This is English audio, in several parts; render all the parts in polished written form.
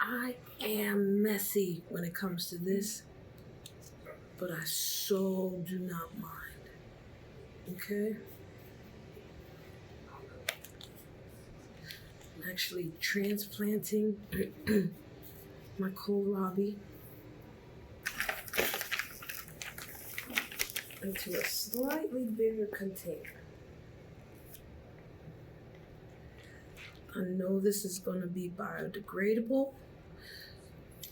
I am messy when it comes to this, but I so do not mind. Okay? I'm actually transplanting my kohlrabi into a slightly bigger container. I know this is going to be biodegradable.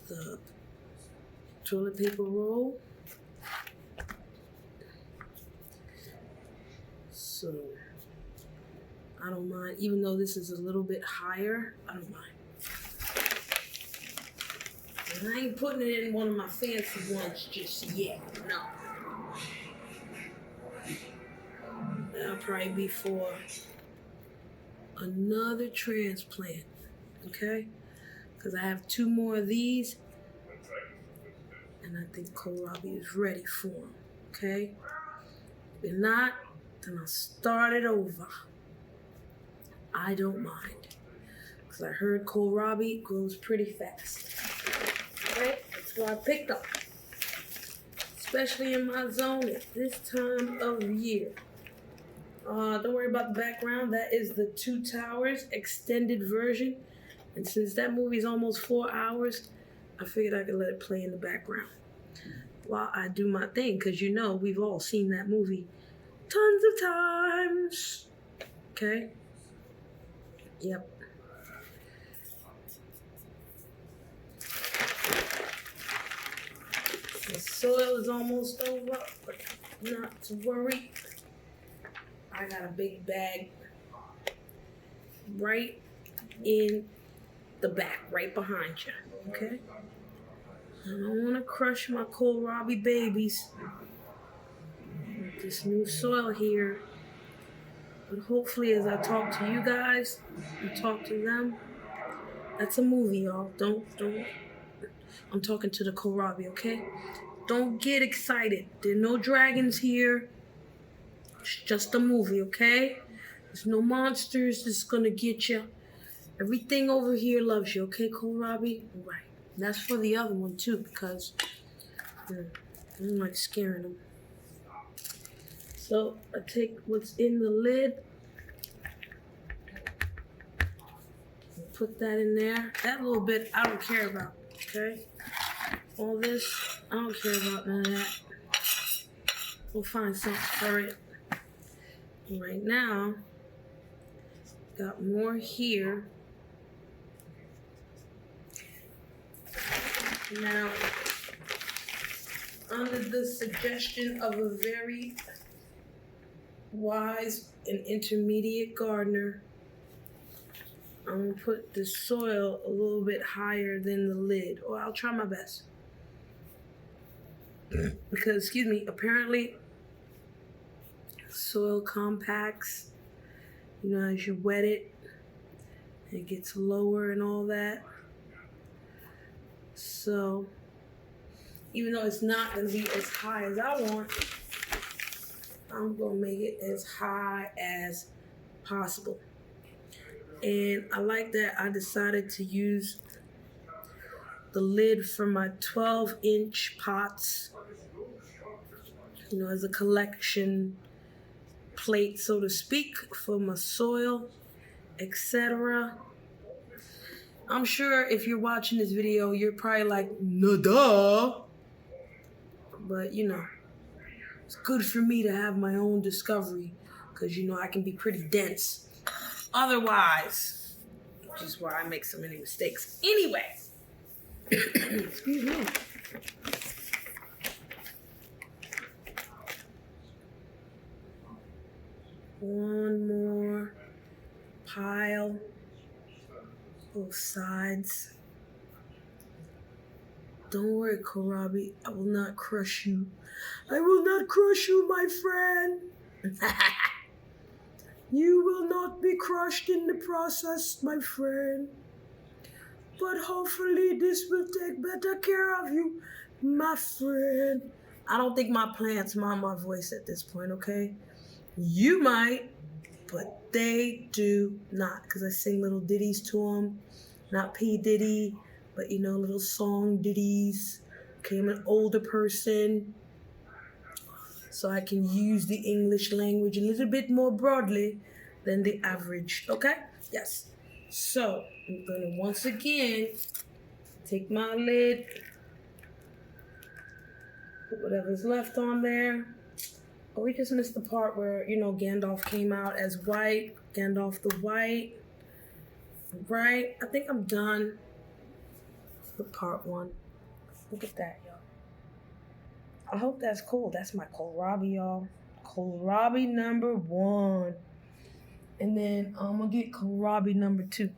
The toilet paper roll. So I don't mind, even though this is a little bit higher, I don't mind. And I ain't putting it in one of my fancy ones just yet, no. That'll probably be for another transplant, okay? Because I have 2 more of these, and I think kohlrabi is ready for them, okay? If not, then I'll start it over. I don't mind, because I heard kohlrabi grows pretty fast. Right? That's why I picked them, especially in my zone at this time of year. Don't worry about the background. That is the Two Towers extended version. And since that movie's almost 4 hours, I figured I could let it play in the background while I do my thing. Because you know, we've all seen that movie tons of times. Okay? Yep. The soil is almost over, but not to worry. I got a big bag right in the back, right behind you, okay? I don't want to crush my kohlrabi babies with this new soil here. But hopefully as I talk to you guys and talk to them, that's a movie, y'all. Don't. I'm talking to the kohlrabi, okay? Don't get excited. There are no dragons here. It's just a movie, okay? There's no monsters that's gonna get you. Everything over here loves you, okay, kohlrabi? Right. And that's for the other one too, because I don't like scaring them. So I take what's in the lid, and put that in there. That little bit I don't care about, okay? All this, I don't care about none of that. We'll find something for it. Right now, got more here. Now, under the suggestion of a very wise and intermediate gardener, I'm gonna put the soil a little bit higher than the lid, or I'll try my best. Because, apparently soil compacts, as you wet it, it gets lower and all that. So, even though it's not going to be as high as I want, I'm going to make it as high as possible. And I like that I decided to use the lid for my 12-inch pots, as a collection plate, so to speak, for my soil, etc. I'm sure if you're watching this video, you're probably like, no duh. But, it's good for me to have my own discovery, because, I can be pretty dense otherwise, which is why I make so many mistakes. Anyway, excuse me. One more pile, both sides. Don't worry, kohlrabi, I will not crush you. I will not crush you, my friend. You will not be crushed in the process, my friend. but hopefully this will take better care of you, my friend. I don't think my plants mind my voice at this point, okay? You might, but they do not, because I sing little ditties to them. Not P. Diddy, but little song ditties. Okay, I'm an older person, so I can use the English language a little bit more broadly than the average, okay? Yes. So, I'm gonna once again take my lid, put whatever's left on there. Oh, we just missed the part where, Gandalf came out as white, Gandalf the White, right? I think I'm done with part 1. Look at that, y'all. I hope that's cool. That's my kohlrabi, y'all. Kohlrabi number 1. And then I'm gonna get kohlrabi number 2.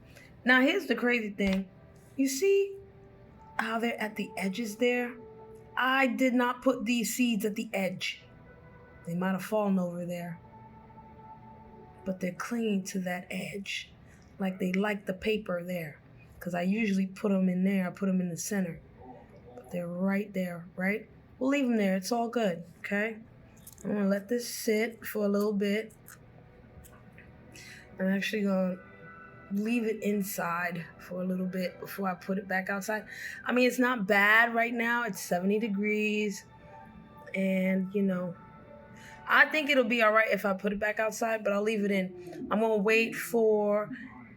Now, here's the crazy thing. You see how they're at the edges there? I did not put these seeds at the edge. They might have fallen over there, but they're clinging to that edge, like they like the paper there, because I usually put them in there. I put them in the center, but they're right there, right? We'll leave them there. It's all good, okay? I'm going to let this sit for a little bit. I'm actually going to leave it inside for a little bit before I put it back outside. I mean, it's not bad right now. It's 70 degrees, and, I think it'll be all right if I put it back outside, but I'll leave it in. I'm going to wait for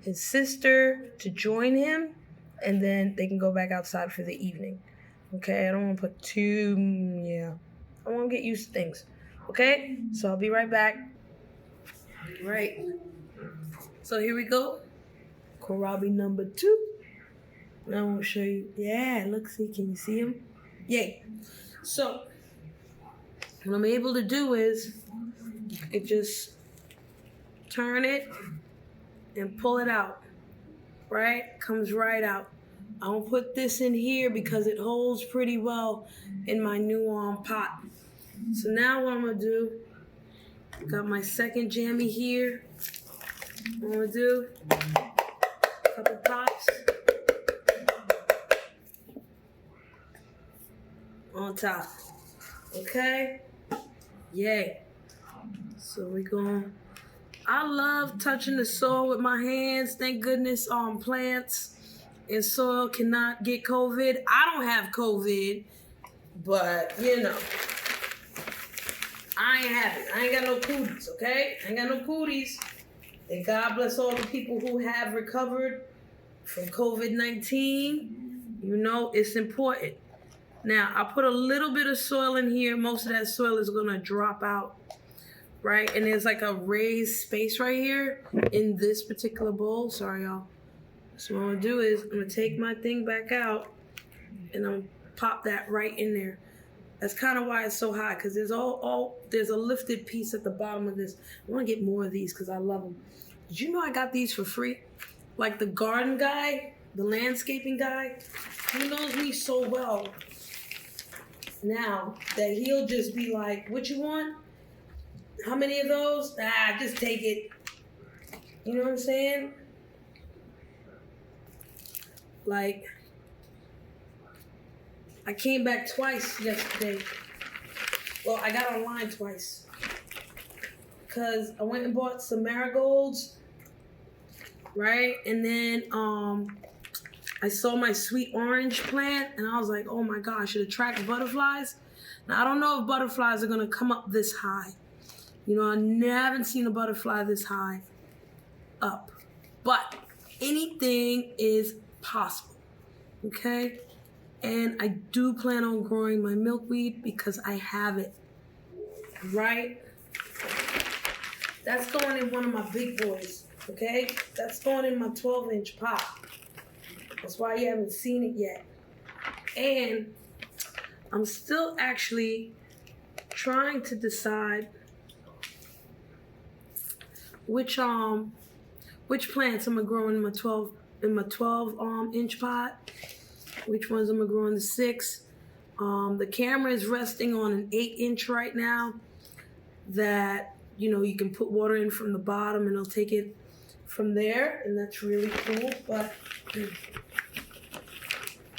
his sister to join him, and then they can go back outside for the evening. Okay? I don't want to put I want to get used to things. Okay? So I'll be right back. Right. So here we go. Kohlrabi number 2. Now I want to show you. Yeah, look, see, can you see him? Yay. So what I'm able to do is I just turn it and pull it out, right? Comes right out. I don't put this in here because it holds pretty well in my new pot. So now what I'm gonna do, got my second jammy here. I'm gonna do a couple pops on top. Okay? Yay. So I love touching the soil with my hands. Thank goodness plants and soil cannot get COVID. I don't have COVID, but I ain't have it. I ain't got no cooties, okay? I ain't got no cooties. And God bless all the people who have recovered from COVID-19. It's important. Now, I put a little bit of soil in here. Most of that soil is going to drop out, right? And there's like a raised space right here in this particular bowl. Sorry, y'all. So what I'm going to do is I'm going to take my thing back out and I'm going to pop that right in there. That's kind of why it's so high, because there's there's a lifted piece at the bottom of this. I want to get more of these because I love them. Did you know I got these for free? Like the garden guy, the landscaping guy, he knows me so well now that he'll just be like, what you want? How many of those? Just take it. You know what I'm saying? Like, I came back twice yesterday. Well, I got online twice. Because I went and bought some marigolds, right? And then I saw my sweet orange plant, and I was like, oh my gosh, it attracts butterflies. Now, I don't know if butterflies are going to come up this high. I haven't seen a butterfly this high up. But anything is possible, okay? And I do plan on growing my milkweed because I have it, right? That's going in one of my big boys, okay? That's going in my 12-inch pot. That's why you haven't seen it yet. And I'm still actually trying to decide which plants I'm gonna grow in my 12 inch pot. Which ones I'm gonna grow in the 6. The camera is resting on an 8-inch right now that you can put water in from the bottom and it'll take it from there, and that's really cool. But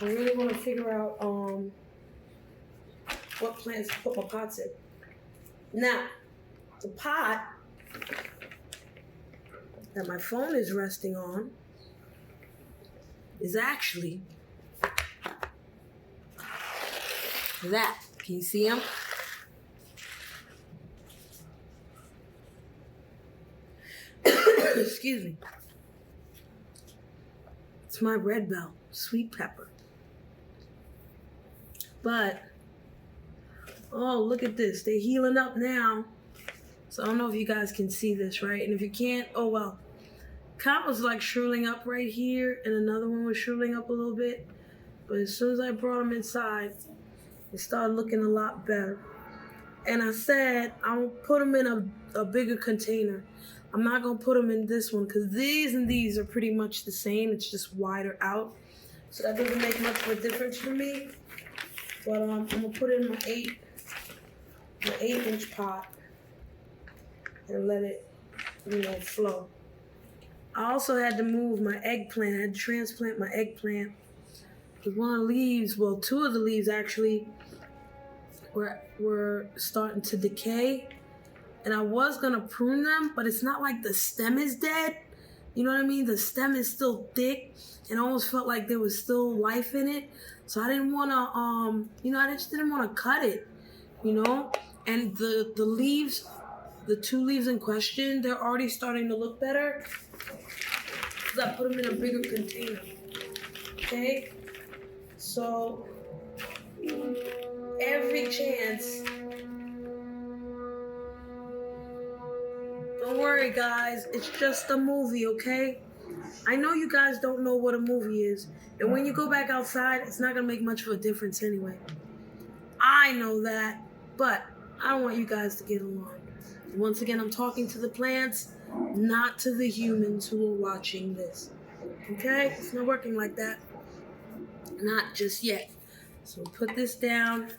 I really want to figure out what plants to put my pots in. Now, the pot that my phone is resting on is actually that. Can you see them? Excuse me. It's my red bell, sweet pepper. But, oh, look at this. They're healing up now. So I don't know if you guys can see this, right? And if you can't, oh well. Cat was like shriveling up right here, and another one was shriveling up a little bit. But as soon as I brought them inside, it started looking a lot better. And I said, I'll put them in a bigger container. I'm not going to put them in this one because these and these are pretty much the same. It's just wider out. So that doesn't make much of a difference for me. But I'm going to put it in my 8-inch pot and let it, flow. I also had to move my eggplant. I had to transplant my eggplant. Because one of the leaves, well, two of the leaves actually were starting to decay. And I was going to prune them, but it's not like the stem is dead. You know what I mean? The stem is still thick and almost felt like there was still life in it. So I didn't want to, I just didn't want to cut it, And the leaves, the two leaves in question, they're already starting to look better. Because I put them in a bigger container. Okay? So, every chance. Don't worry, guys. It's just a movie, okay? I know you guys don't know what a movie is. And when you go back outside, it's not going to make much of a difference anyway. I know that. But I don't want you guys to get alarmed. Once again, I'm talking to the plants, not to the humans who are watching this. Okay? It's not working like that. Not just yet. So put this down.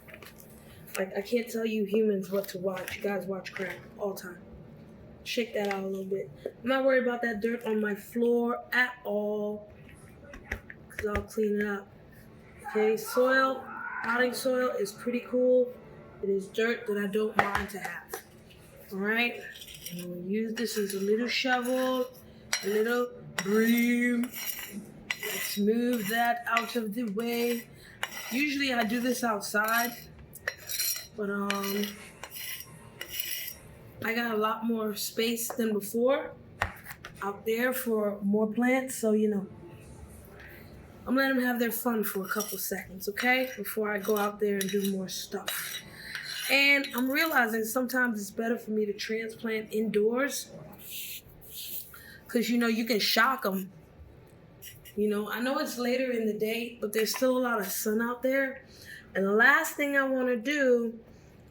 Like, I can't tell you humans what to watch. You guys watch crap all the time. Shake that out a little bit. I'm not worried about that dirt on my floor at all. Because I'll clean it up. Okay, soil, potting soil is pretty cool. It is dirt that I don't mind to have. Alright? I'm going to use this as a little shovel, a little broom. Let's move that out of the way. Usually I do this outside. But, I got a lot more space than before out there for more plants, so I'm gonna let them have their fun for a couple seconds, okay? Before I go out there and do more stuff. And I'm realizing sometimes it's better for me to transplant indoors because, you can shock them. I know it's later in the day, but there's still a lot of sun out there. And the last thing I want to do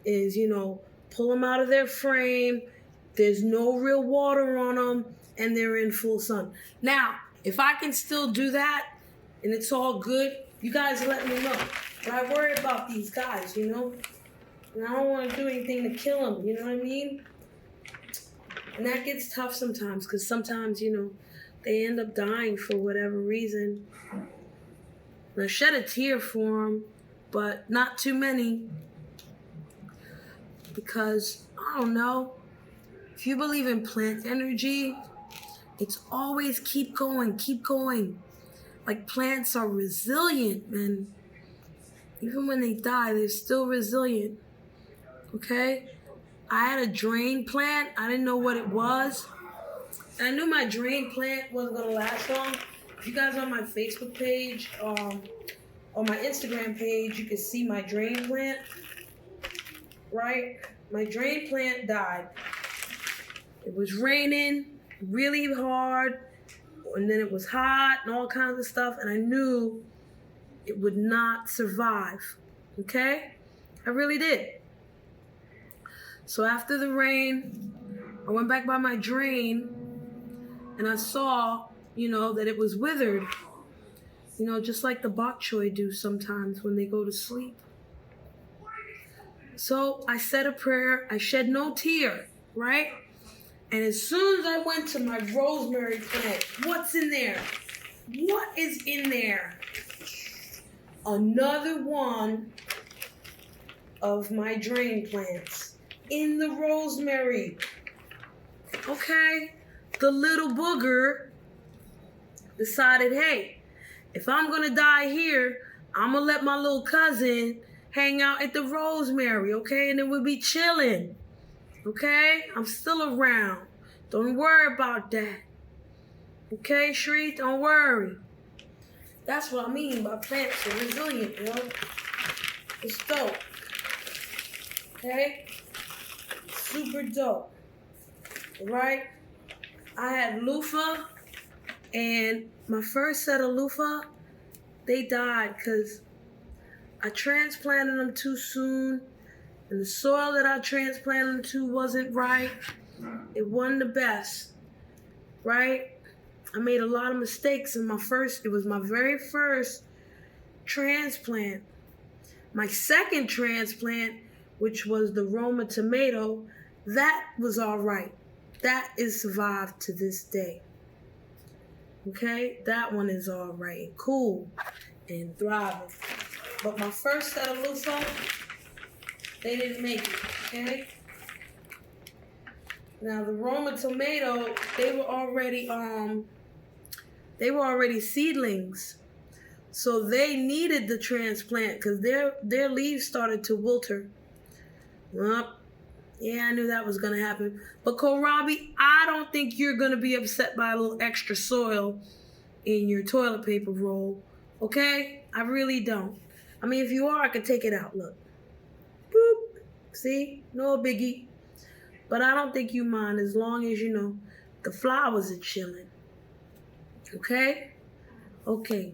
is, pull them out of their frame. There's no real water on them, and they're in full sun. Now, if I can still do that, and it's all good, you guys let me know. But I worry about these guys, And I don't want to do anything to kill them, you know what I mean? And that gets tough sometimes, because sometimes, they end up dying for whatever reason. And I shed a tear for them, but not too many. Because, I don't know, if you believe in plant energy, it's always keep going, keep going. Like plants are resilient, man. Even when they die, they're still resilient. Okay? I had a drain plant. I didn't know what it was. And I knew my drain plant wasn't going to last long. If you guys are on my Facebook page, on my Instagram page, you can see my drain plant. Right? My drain plant died. It was raining really hard, and then it was hot and all kinds of stuff, and I knew it would not survive. Okay? I really did. So after the rain, I went back by my drain, and I saw, that it was withered. Just like the bok choy do sometimes when they go to sleep. So I said a prayer. I shed no tear, right? And as soon as I went to my rosemary plant, what's in there? What is in there? another one of my drain plants in the rosemary. Okay? The little booger decided, hey, if I'm gonna die here, I'm gonna let my little cousin hang out at the rosemary, okay? And then we'll be chilling, okay? I'm still around. Don't worry about that. Okay, Shri, don't worry. That's what I mean by plants are resilient, yo. It's dope. Okay? Super dope. Right? I had loofah, and my first set of loofah, they died because I transplanted them too soon, and the soil that I transplanted them to wasn't right. It wasn't the best, right? I made a lot of mistakes in it was my very first transplant. My second transplant, which was the Roma tomato, that was all right. That is survived to this day. Okay? That one is all right, cool, and thriving. But my first set of loofah, they didn't make it, okay? Now the Roma tomato, they were already seedlings. So they needed the transplant because their leaves started to wilter. Well, yeah, I knew that was gonna happen. But Kohlrabi, I don't think you're gonna be upset by a little extra soil in your toilet paper roll. Okay? I really don't. I mean, if you are, I can take it out. Look. Boop. See? No biggie. But I don't think you mind as long as, the flowers are chilling. Okay? Okay.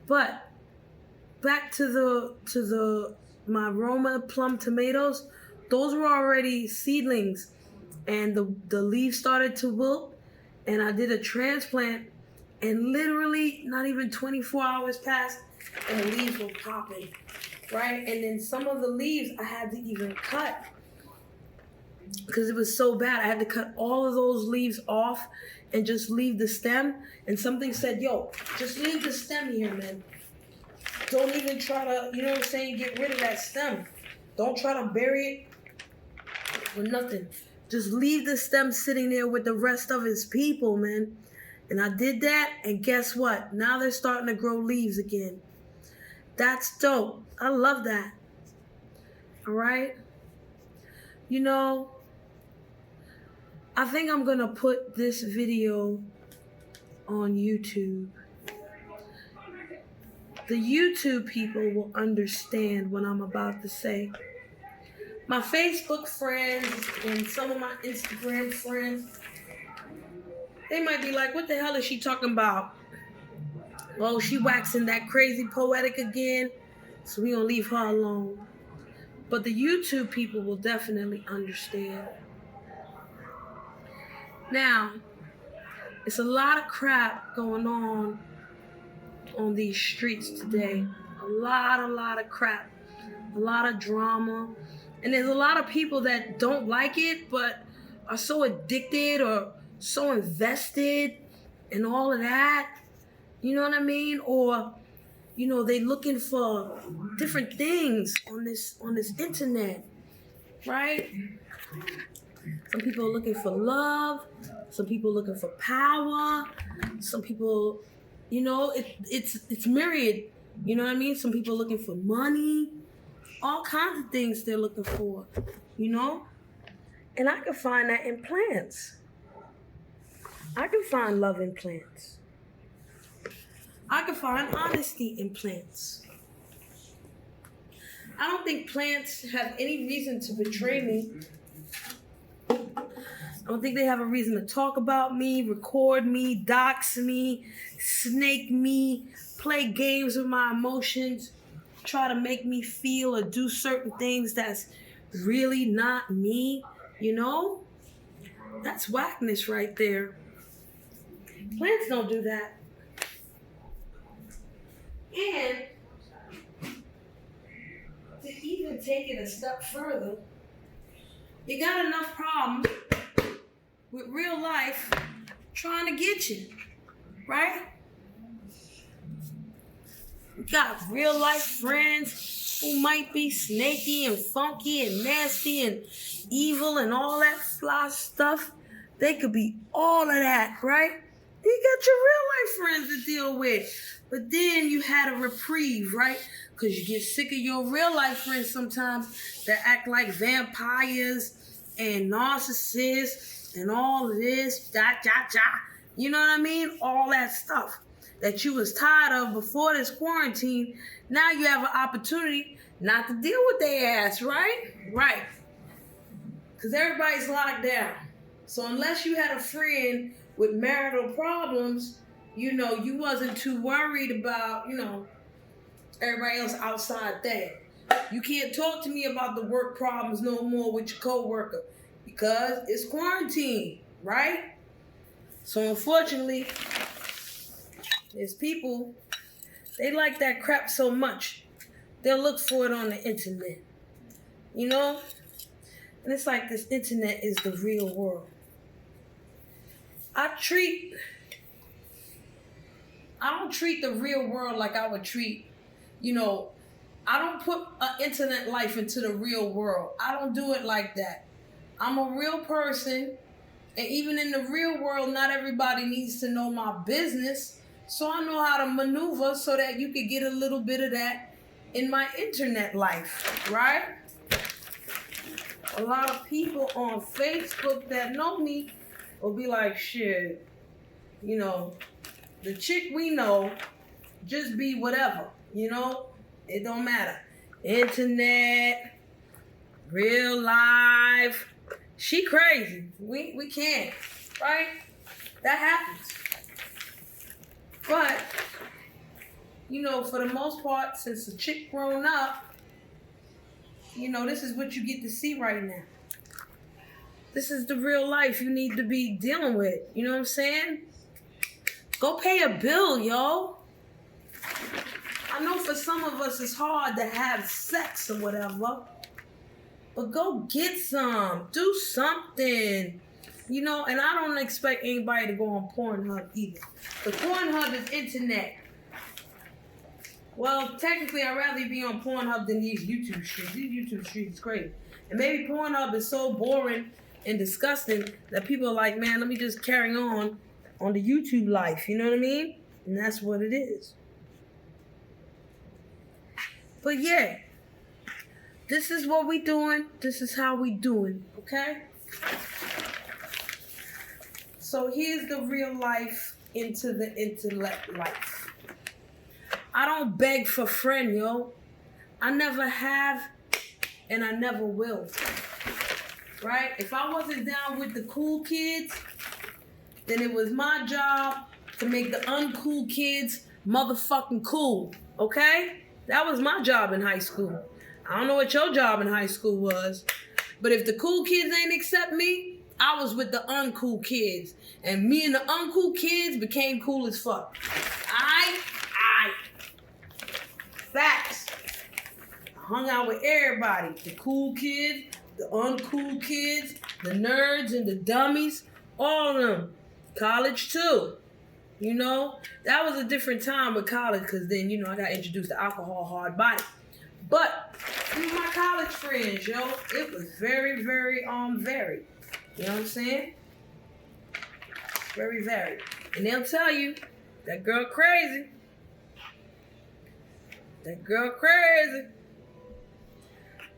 But back to my Roma plum tomatoes, those were already seedlings, and the leaves started to wilt, and I did a transplant, and literally not even 24 hours passed, and the leaves were popping, right? And then some of the leaves I had to even cut because it was so bad. I had to cut all of those leaves off and just leave the stem. And something said, yo, just leave the stem here, man. Don't even try to, get rid of that stem. Don't try to bury it or nothing. Just leave the stem sitting there with the rest of his people, man. And I did that, and guess what? Now they're starting to grow leaves again. That's dope. I love that. All right? I think I'm gonna put this video on YouTube. The YouTube people will understand what I'm about to say. My Facebook friends and some of my Instagram friends, they might be like, what the hell is she talking about? Oh, she waxing that crazy poetic again, so we gonna leave her alone. But the YouTube people will definitely understand. Now, it's a lot of crap going on these streets today. A lot of crap. A lot of drama. And there's a lot of people that don't like it, but are so addicted or so invested in all of that. You know what I mean? Or, they looking for different things on this internet, right? Some people are looking for love. Some people are looking for power. Some people, it's myriad. You know what I mean? Some people are looking for money. All kinds of things they're looking for, And I can find that in plants. I can find love in plants. I can find honesty in plants. I don't think plants have any reason to betray me. I don't think they have a reason to talk about me, record me, dox me, snake me, play games with my emotions, try to make me feel or do certain things that's really not me, That's whackness right there. Plants don't do that. And to even take it a step further, you got enough problems with real life trying to get you, right? You got real life friends who might be snaky and funky and nasty and evil and all that fly stuff. They could be all of that, right? You got your real life friends to deal with. But then you had a reprieve, right? Because you get sick of your real life friends sometimes that act like vampires and narcissists and all of this, you know what I mean? All that stuff that you was tired of before this quarantine. Now you have an opportunity not to deal with their ass, right? Right. Because everybody's locked down. So unless you had a friend with marital problems, you wasn't too worried about, everybody else outside there. You can't talk to me about the work problems no more with your coworker because it's quarantine, right? So unfortunately, there's people, they like that crap so much, they'll look for it on the internet, And it's like this internet is the real world. I don't treat the real world like I would treat, I don't put an internet life into the real world. I don't do it like that. I'm a real person, and even in the real world, not everybody needs to know my business. So I know how to maneuver so that you could get a little bit of that in my internet life, right? A lot of people on Facebook that know me will be like, shit, the chick we know just be whatever, it don't matter. Internet, real life, she crazy. We can't, right? That happens. But, for the most part, since the chick grown up, this is what you get to see right now. This is the real life you need to be dealing with. You know what I'm saying? Go pay a bill, yo. I know for some of us it's hard to have sex or whatever, but go get some. Do something. And I don't expect anybody to go on Pornhub either. The Pornhub is internet. Well, technically, I'd rather be on Pornhub than these YouTube streams. These YouTube streams is crazy. And maybe Pornhub is so boring and disgusting that people are like, man, let me just carry on the YouTube life. You know what I mean? And that's what it is. But yeah, this is what we doing. This is how we doing, okay? So here's the real life into the intellect life. I don't beg for friend, yo. I never have, and I never will. Right? If I wasn't down with the cool kids, then it was my job to make the uncool kids motherfucking cool. Okay? That was my job in high school. I don't know what your job in high school was, but if the cool kids ain't accept me, I was with the uncool kids. And me and the uncool kids became cool as fuck. Aight? Facts. I hung out with everybody. The cool kids, the uncool kids, the nerds and the dummies. All of them. College too. That was a different time with college because then, I got introduced to alcohol, hard body. But my college friends, yo, it was very, very, varied. You know what I'm saying? Very varied. And they'll tell you, that girl crazy. That girl crazy.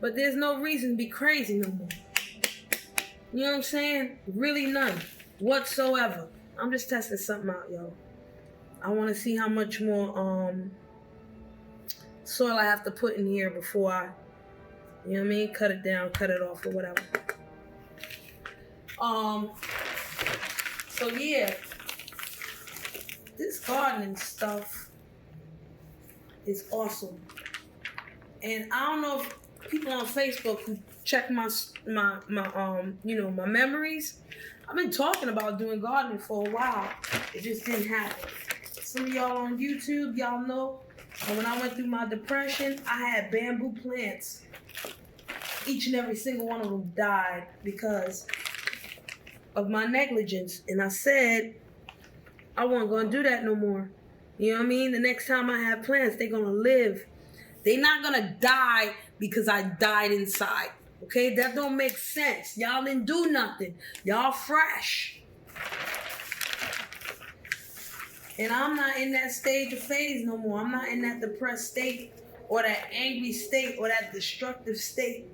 But there's no reason to be crazy no more. You know what I'm saying? Really none. Whatsoever. I'm just testing something out, yo. I want to see how much more soil I have to put in here before I, cut it down, cut it off or whatever. So yeah, this gardening stuff is awesome. And I don't know if people on Facebook who check my memories. I've been talking about doing gardening for a while. It just didn't happen. Some of y'all on YouTube, y'all know when I went through my depression, I had bamboo plants. Each and every single one of them died because of my negligence. And I said, I wasn't going to do that no more. You know what I mean? The next time I have plants, they're gonna live. They're not gonna die because I died inside. Okay, that don't make sense. Y'all didn't do nothing. Y'all fresh. And I'm not in that stage of phase no more. I'm not in that depressed state or that angry state or that destructive state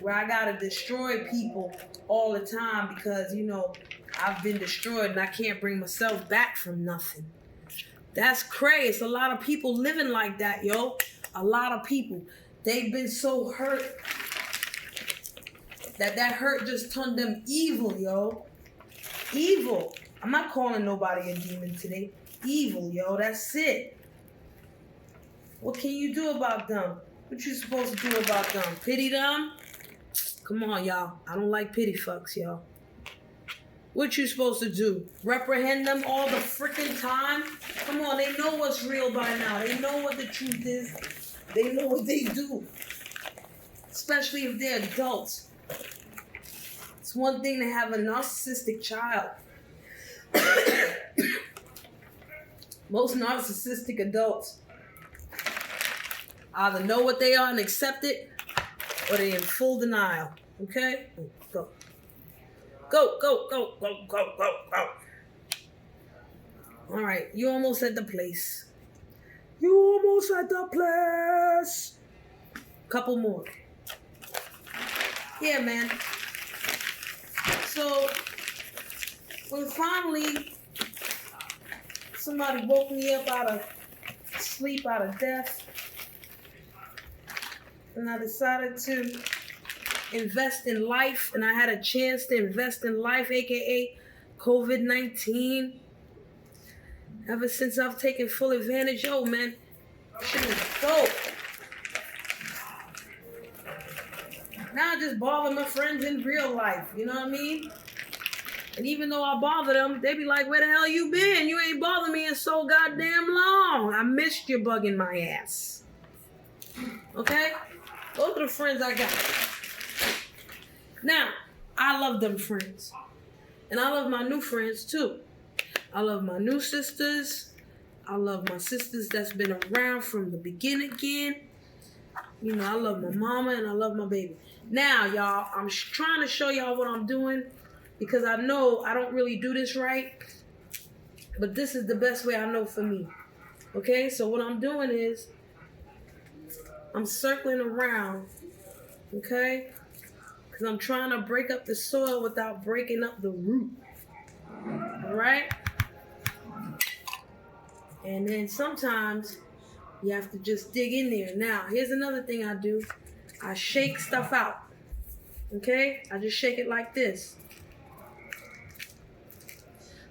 where I gotta destroy people all the time because, you know, I've been destroyed and I can't bring myself back from nothing. That's crazy. It's a lot of people living like that, yo. A lot of people. They've been so hurt that hurt just turned them evil, yo. Evil. I'm not calling nobody a demon today. Evil, yo. That's it. What can you do about them? What you supposed to do about them? Pity them? Come on, y'all. I don't like pity fucks, y'all. What you supposed to do? Reprehend them all the freaking time? Come on, they know what's real by now. They know what the truth is. They know what they do. Especially if they're adults. It's one thing to have a narcissistic child. Most narcissistic adults either know what they are and accept it, or they're in full denial. Okay? Go. Go, go, go, go, go, go, go. All right, you almost at the place. You almost at the place. Couple more. Yeah, man. So, when finally somebody woke me up out of sleep, out of death, and I decided to invest in life, and I had a chance to invest in life, aka COVID-19. Ever since I've taken full advantage, yo, man, shit is dope. Now I just bother my friends in real life, you know what I mean? And even though I bother them, they be like, where the hell you been? You ain't bothered me in so goddamn long. I missed you bugging my ass. Okay? Those are the friends I got. Now, I love them friends. And I love my new friends too. I love my new sisters. I love my sisters that's been around from the beginning again. You know, I love my mama and I love my baby. Now, y'all, I'm trying to show y'all what I'm doing because I know I don't really do this right. But this is the best way I know for me. Okay? So what I'm doing is I'm circling around. Okay? Because I'm trying to break up the soil without breaking up the root. Alright? And then sometimes you have to just dig in there. Now, here's another thing I do. I shake stuff out. Okay? I just shake it like this.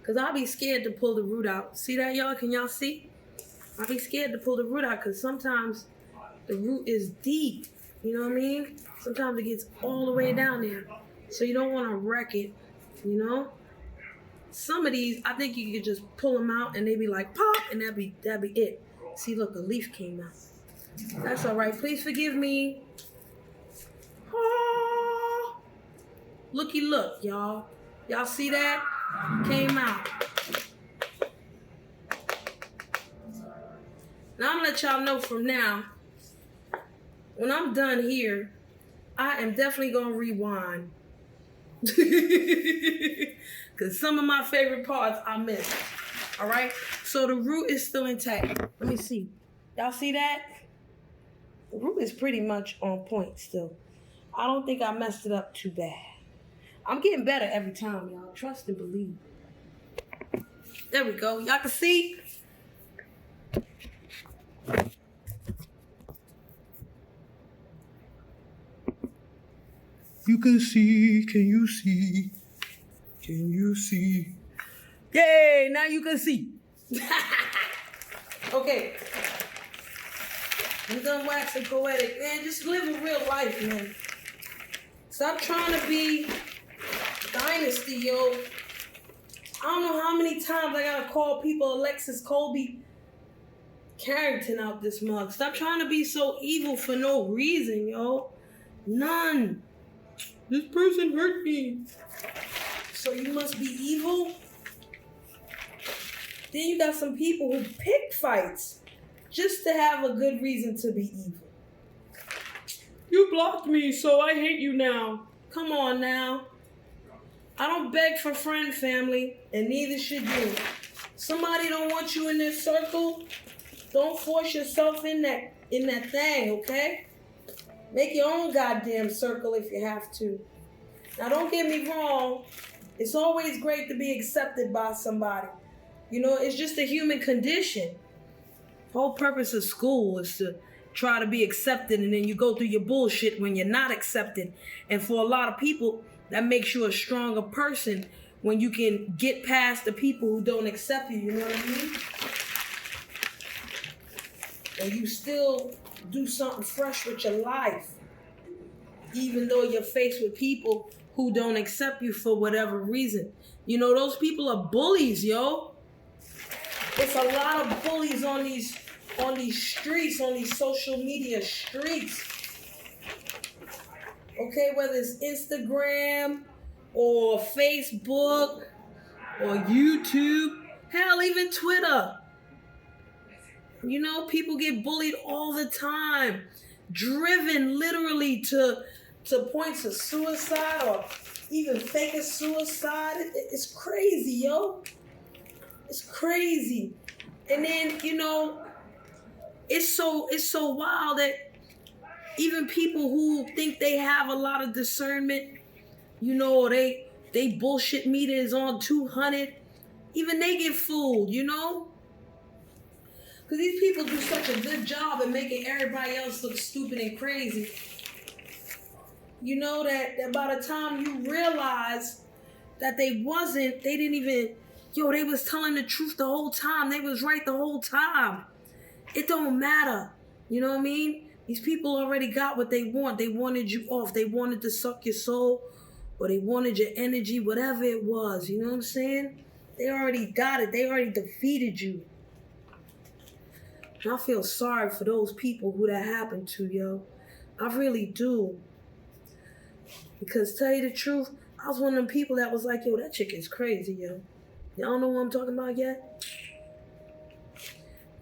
Because I'll be scared to pull the root out. See that, y'all? Can y'all see? I'll be scared to pull the root out because sometimes the root is deep. You know what I mean? Sometimes it gets all the way down there. So you don't want to wreck it, you know? Some of these, I think you could just pull them out and they be like, pop, and that'd be it. See, look, a leaf came out. That's all right. Please forgive me. Oh, looky look, y'all. Y'all see that? Came out. Now I'm gonna let y'all know from now, when I'm done here, I am definitely gonna rewind. Because some of my favorite parts I missed. Alright? So the root is still intact. Let me see. Y'all see that? The root is pretty much on point still. I don't think I messed it up too bad. I'm getting better every time, y'all. Trust and believe. There we go. Y'all can see? You can see. Can you see? Can you see? Yay! Now you can see. Okay. I'm done waxing poetic. Man, just live a real life, man. Stop trying to be dynasty, yo. I don't know how many times I gotta call people Alexis Colby Carrington out this mug. Stop trying to be so evil for no reason, yo. None. This person hurt me. So you must be evil? Then you got some people who pick fights just to have a good reason to be evil. You blocked me, so I hate you now. Come on now. I don't beg for friend, family, and neither should you. Somebody don't want you in their circle, don't force yourself in that thing, okay? Make your own goddamn circle if you have to. Now, don't get me wrong. It's always great to be accepted by somebody. You know, it's just a human condition. The whole purpose of school is to try to be accepted, and then you go through your bullshit when you're not accepted. And for a lot of people, that makes you a stronger person when you can get past the people who don't accept you, you know what I mean? And you still do something fresh with your life, even though you're faced with people who don't accept you for whatever reason. You know, those people are bullies, yo. It's a lot of bullies on these streets, on these social media streets. Okay, whether it's Instagram or Facebook or YouTube, hell, even Twitter. You know, people get bullied all the time, driven literally to points of suicide or even fake a suicide. It's crazy, yo. It's crazy. And then, you know, it's so wild that even people who think they have a lot of discernment, you know, they bullshit meter is on 200, even they get fooled, you know? Because these people do such a good job at making everybody else look stupid and crazy. You know that by the time you realize that they didn't even, they was telling the truth the whole time. They was right the whole time. It don't matter. You know what I mean? These people already got what they want. They wanted you off. They wanted to suck your soul, or they wanted your energy, whatever it was. You know what I'm saying? They already got it. They already defeated you. And I feel sorry for those people who that happened to, yo. I really do. Because tell you the truth, I was one of them people that was like, yo, that chick is crazy, yo. Y'all know what I'm talking about yet?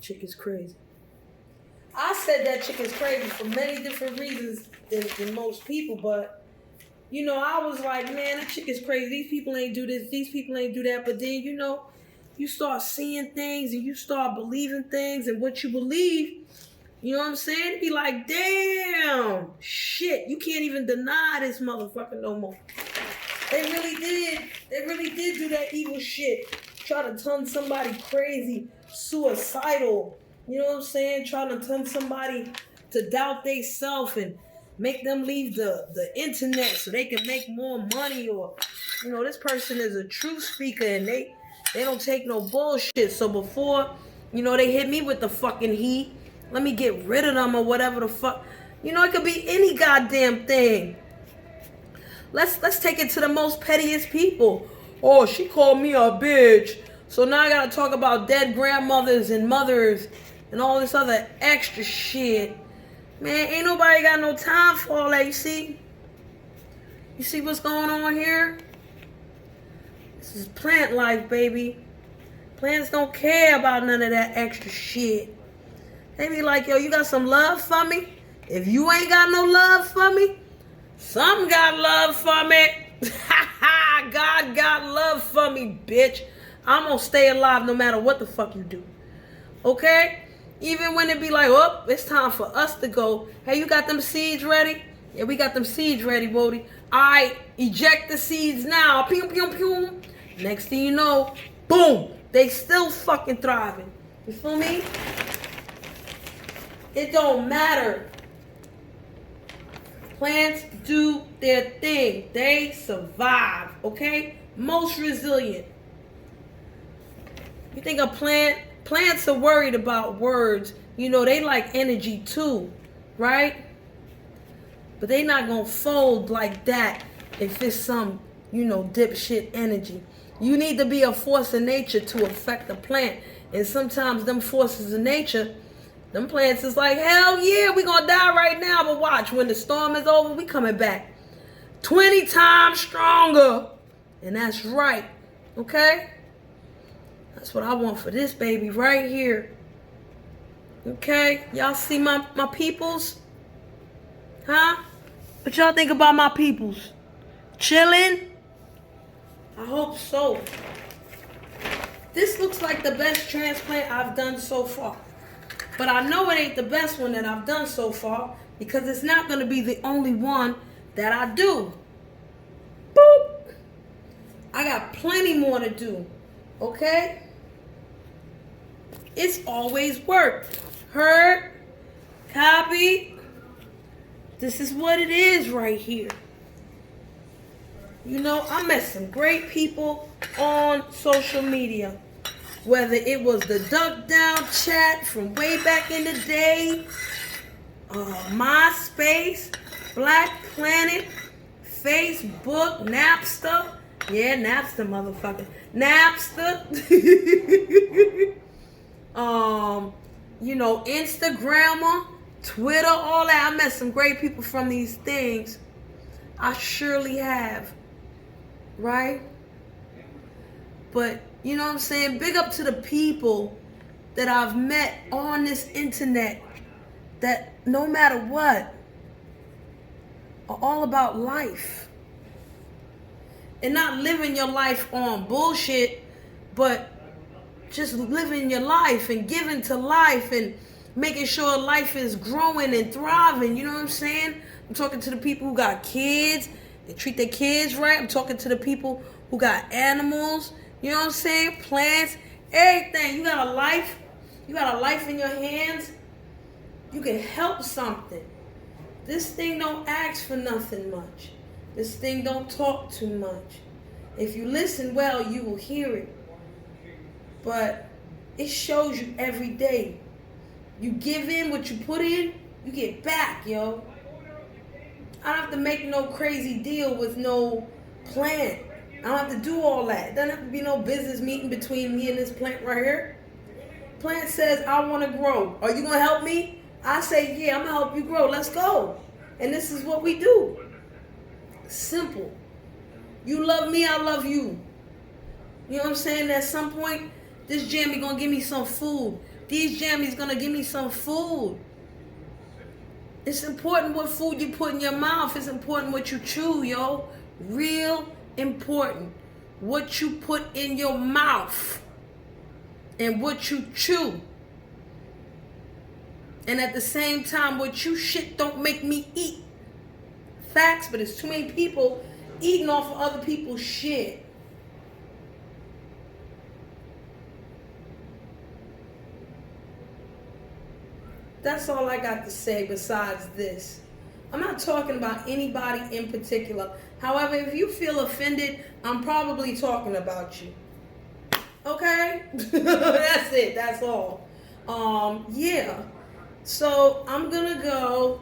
Chick is crazy. I said that chick is crazy for many different reasons than most people, but, you know, I was like, man, that chick is crazy. These people ain't do this. These people ain't do that. But then, you know, you start seeing things and you start believing things, and what you believe, you know what I'm saying? Be like, damn, shit, you can't even deny this motherfucker no more. They really did. They really did do that evil shit. Try to turn somebody crazy, suicidal. You know what I'm saying? Trying to turn somebody to doubt they self and make them leave the internet so they can make more money, or, you know, this person is a truth speaker and they don't take no bullshit. So before, you know, they hit me with the fucking heat, let me get rid of them or whatever the fuck. You know, it could be any goddamn thing. Let's take it to the most pettiest people. Oh, she called me a bitch. So now I gotta talk about dead grandmothers and mothers and all this other extra shit. Man, ain't nobody got no time for all that, you see? You see what's going on here? This is plant life, baby. Plants don't care about none of that extra shit. They be like, yo, you got some love for me? If you ain't got no love for me, some got love for me. God got love for me, bitch. I'm gonna stay alive no matter what the fuck you do. Okay? Even when it be like, oh, it's time for us to go. Hey, you got them seeds ready? Yeah, we got them seeds ready, Wody. Alright, eject the seeds now. Pew, pew, pew. Next thing you know, boom. They still fucking thriving. You feel me? It don't matter. Plants do their thing. They survive, okay? Most resilient. You think a plants are worried about words. You know, they like energy too, right? But they not gonna fold like that if it's some, you know, dipshit energy. You need to be a force of nature to affect the plant. And sometimes them forces of nature, them plants is like, hell yeah, we gonna die right now, but watch, when the storm is over, we coming back 20 times stronger. And that's right, okay? That's what I want for this baby right here. Okay? Y'all see my peoples? Huh? What y'all think about my peoples? Chilling? I hope so. This looks like the best transplant I've done so far. But I know it ain't the best one that I've done so far because it's not going to be the only one that I do. Boop. I got plenty more to do. Okay? It's always worked. Heard? Copy? This is what it is right here. You know, I met some great people on social media. Whether it was the Duck Down chat from way back in the day, MySpace, Black Planet, Facebook, Napster. Yeah, Napster, motherfucker. Napster. You know, Instagrammer, Twitter, all that. I met some great people from these things. I surely have. Right? But, you know what I'm saying? Big up to the people that I've met on this internet that no matter what are all about life. And not living your life on bullshit, but just living your life and giving to life and making sure life is growing and thriving. You know what I'm saying? I'm talking to the people who got kids. They treat their kids right. I'm talking to the people who got animals. You know what I'm saying? Plants, everything. You got a life. You got a life in your hands. You can help something. This thing don't ask for nothing much. This thing don't talk too much. If you listen well, you will hear it. But it shows you every day. You give in what you put in, you get back, yo. I don't have to make no crazy deal with no plant. I don't have to do all that. It doesn't have to be no business meeting between me and this plant right here. Plant says, I want to grow. Are you going to help me? I say, yeah, I'm going to help you grow. Let's go. And this is what we do. Simple. You love me, I love you. You know what I'm saying? At some point, this jammy going to give me some food. These jammies going to give me some food. It's important what food you put in your mouth. It's important what you chew, yo. Real important. What you put in your mouth and what you chew. And at the same time, what you shit don't make me eat. Facts, but there's too many people eating off of other people's shit. That's all I got to say besides this. I'm not talking about anybody in particular. However, if you feel offended, I'm probably talking about you. Okay? That's it. That's all. Yeah. So I'm gonna go.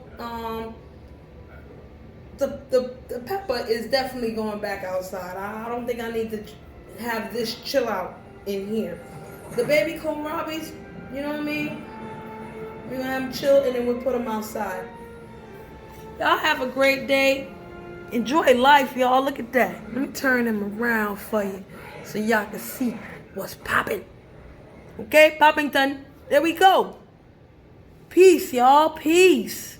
The pepper is definitely going back outside. I don't think I need to have this chill out in here. The baby kohlrabis, you know what I mean? We're gonna have them chill and then we'll put them outside. Y'all have a great day. Enjoy life, y'all. Look at that. Let me turn them around for you so y'all can see what's popping. Okay, Poppington. There we go. Peace, y'all. Peace.